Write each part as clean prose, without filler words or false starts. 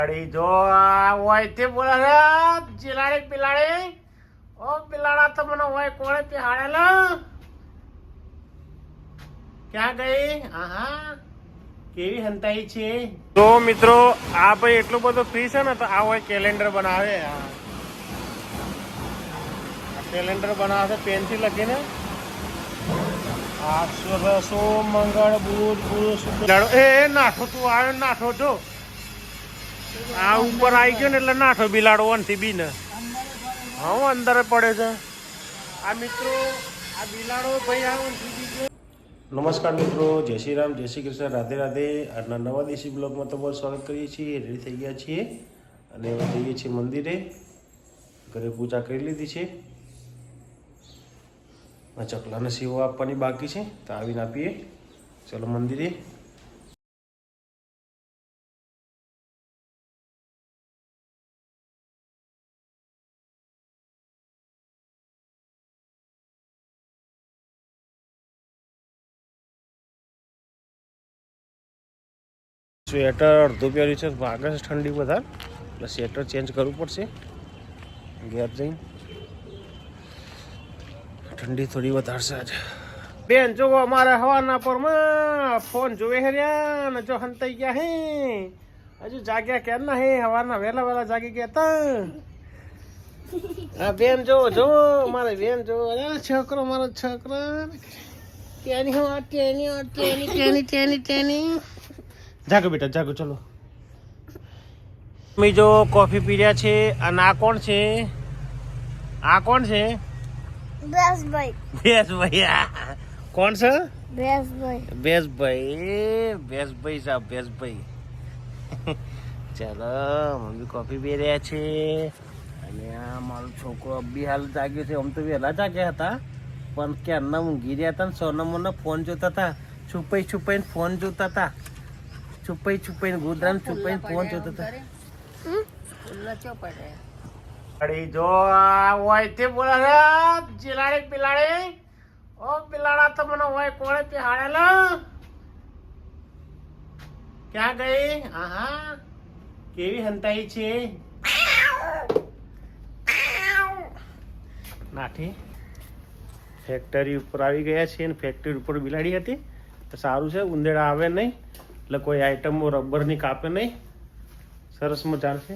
જો હોય તે બોલે છે ચિલાડી પિલાડી ઓ પિલાડા તો મને હોય કોણે પીહાડેલા ક્યાં ગઈ આહા કેવી હંતાઈ છે તો મિત્રો આ ભાઈ એટલું બધું ફ્રી છે ને તો આ હોય કેલેન્ડર બનાવે કેલેન્ડર બનાવે પેનથી લખીને સોમ મંગળ બુધ ગુરુ શુક્ર એ નાઠો તું આવ્યો નાઠો જો આ ઉપર આવી ગયો ને એટલે નાઠો બિલાડો વનથી બીને હા અંદર પડે છે આ મિત્રો આ બિલાડો ભાઈ આ વનથી બી ગયો. નમસ્કાર મિત્રો, જય શ્રી રામ, જય શ્રી કૃષ્ણ, રાધે રાધે. આજના નવા દેશી બ્લોગમાં તમારું સ્વાગત કરીએ છીએ. રેડી થઈ ગયા છીએ અને હવે જઈએ છીએ મંદિરે. ઘરે પૂજા કરી લીધી છે. ચકલાને સેવો આપવાની બાકી છે તો આવીને આપીએ. ચલો મંદિરે. સ્વેટર અડધું પહેર્યું છે, વાગે છે ઠંડી વધારે એટલે સ્વેટર ચેન્જ કરવું પડશે ઘેર જઈને. ઠંડી થોડી વધારે છે આજે. બેન જો અમારે હવાના પરમાં ફોન જોવે હેર્યા ને જો હંતાઈ ગયા હે, હજુ જાગ્યા કેમ ના હે, હવારના વહેલા વહેલા જાગી ગયા તા. હા બેન જો જો મારે બેન જો છોકરો મારો છોકરો તેની હો તેની તેની તેની તેની તેની જાગો બેટા જાગો. ચલો મમ્મી જો કોફી પી રહ્યા છે. અને આ કોણ છે? આ કોણ છે? બેસભાઈ. બેસભાઈ કોણ છે? બેસભાઈ. બેસભાઈ બેસભાઈ સાહેબ બેસભાઈ. ચાલો મમ્મી કોફી પી રહ્યા છે. અને આ મારો છોકરો બી હાલ જાગ્યો છે. આમ તો વહેલા જાગ્યા હતા પણ ક્યારના ઊંઘી રહ્યા હતા ને સોનમોને ફોન જોતા હતા. છુપાઈ છુપાઈને ફોન જોતા હતા. છુપાઈ છુપાઈને ગોદરાને છુપાઈને ફોન જોતા હતા. જો હોય તે બોલે છે ચિલાડી પિલાડી ઓ પિલાડા તો મને હોય કોણે પીહાડેલા ક્યાં ગઈ આહા કેવી હંતાઈ છે નાઠી. ફેક્ટરી ઉપર આવી ગયા છીએ અને ફેક્ટરી ઉપર બિલાડી હતી તો સારું છે, ઉંદેડા આવે નહીં એટલે કોઈ આઈટમો રબરની કાપે નહીં. સરસ મજા છે.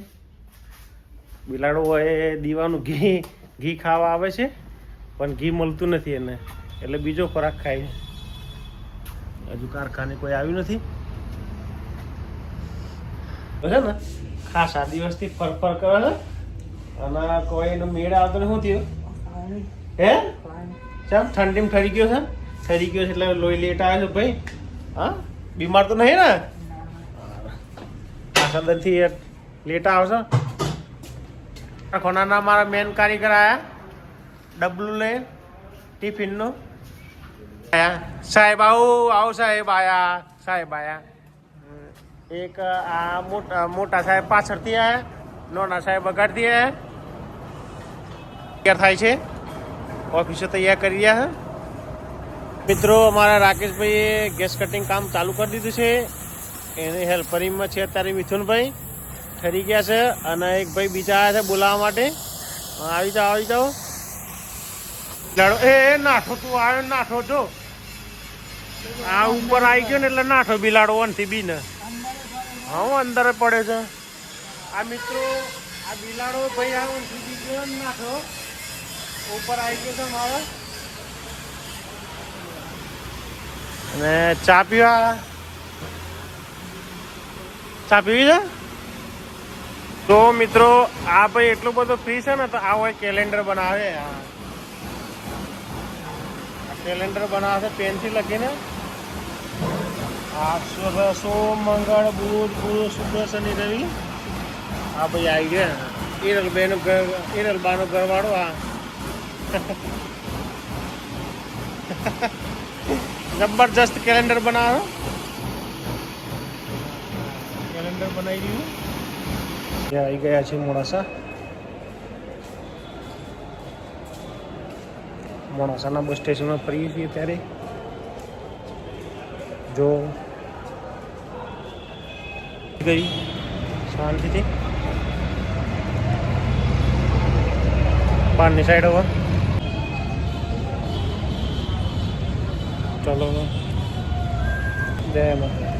બિલાડો હોય દીવાનું ઘી ખાવા આવે છે પણ ઘી મળતું નથી એને એટલે બીજો ખોરાક ખાય. હજુ કારખાને કોઈ આવ્યું નથી છે ને. ખાસ આ દિવસથી ફર કરે છે અને કોઈનો મેળ આવતો ને શું થયું હે ચાલ ઠંડીમાં ઠરી ગયો છે. ઠરી ગયો છે એટલે લોહી લેટ આવે છે ભાઈ. હા બીમાર તો નહીં ને? આ સદનથી લેટ આવશે. ખોનાના મારા મેન કારીગર આયા ડબલું લઈ ટિફિનનું. સાહેબ આવો સાહેબ આયા સાહેબ આયા. એક આ મોટા સાહેબ પાછળથી આયા, નાના સાહેબ અગાડથી આયા. તૈયાર થાય છે, ઓફિસે તૈયાર કરી રહ્યા છે. મિત્રો અમારા રાકેશભાઈએ ગેસ કટિંગ કામ ચાલુ કરી દીધું છે. એની હેલ્પરિંગમાં છે અત્યારે મિથુનભાઈ ઠરી ગયા છે અને એક ભાઈ બીજા આવ્યા છે બોલાવવા માટે. આવી જાઓ આવી જાઓ. લાડો એ નાઠો તું આવ્યો નાઠો જો આ ઉપર આવી ગયો ને એટલે નાઠો બિલાડો વનથી બીને હા અંદર પડે છે. આ મિત્રો આ બિલાડો ભાઈ આ વનથી બી ગયો ને નાઠો ઉપર આવી ગયો છે મારો. અને ચા પીવા ચા પીવી છે. તો મિત્રો આ ભાઈ એટલું બધું ફ્રી છે ને તો આ હોય કેલેન્ડર બનાવે. કેલેન્ડર બનાવે છે પેનથી લખીને. સોમ મંગળ બુધ ગુરુ શુક્ર શનિ રવિ. આ ભાઈ આવી ગયા હિરલબાઈનો હિરલબાનો ઘરવાળો. આ જબરજસ્ત કેલેન્ડર બનાવે. કેલેન્ડર બનાવી દીધું. આવી ગયા છે મોડાસાના બસ સ્ટેશનમાં ફરીએ છીએ ત્યારે જો ગઈ શાંતિથી બહારની સાઈડ હવે ચલો જય માતા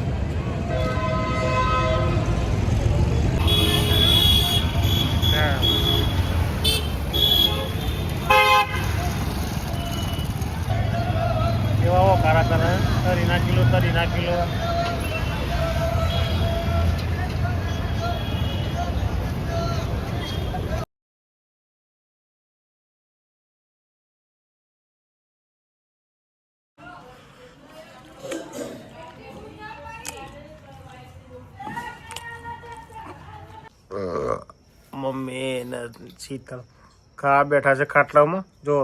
કેવા હો કારા કરે તરી નાખી લો મમ્મી ને શીતલ ખા બેઠા છે ખાટલામાં જો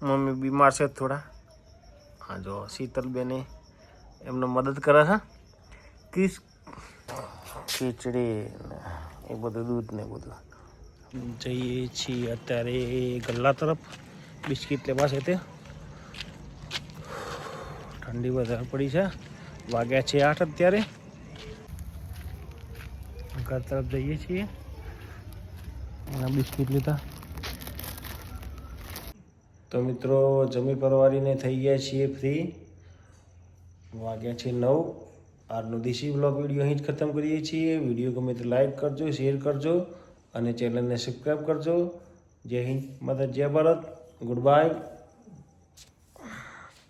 મમ્મી બીમાર છે થોડા હા જો શીતલબેને એમને મદદ કરે છે કિસ ખીચડી ને એ બધું દૂધ ને બધું જઈએ છીએ અત્યારે ગલ્લા તરફ બિસ્કિટ લેવા છે તે ઠંડી વધારે પડી છે વાગ્યા છે 8 અત્યારે ઘર તરફ જઈએ છીએ એના બિસ્કિટ લીધા તો મિત્રો જમી પરવારીને થઈ ગયા છીએ ફ્રી વાગ્યા છે 9 આજનો દેશી બ્લોગ વિડીયો અહીં જ ખતમ કરીએ છીએ વિડીયો ગમે તો લાઈક કરજો શેર કરજો અને ચેનલને સબસ્ક્રાઈબ કરજો જય હિન્દ માતા જય ભારત ગુડ બાય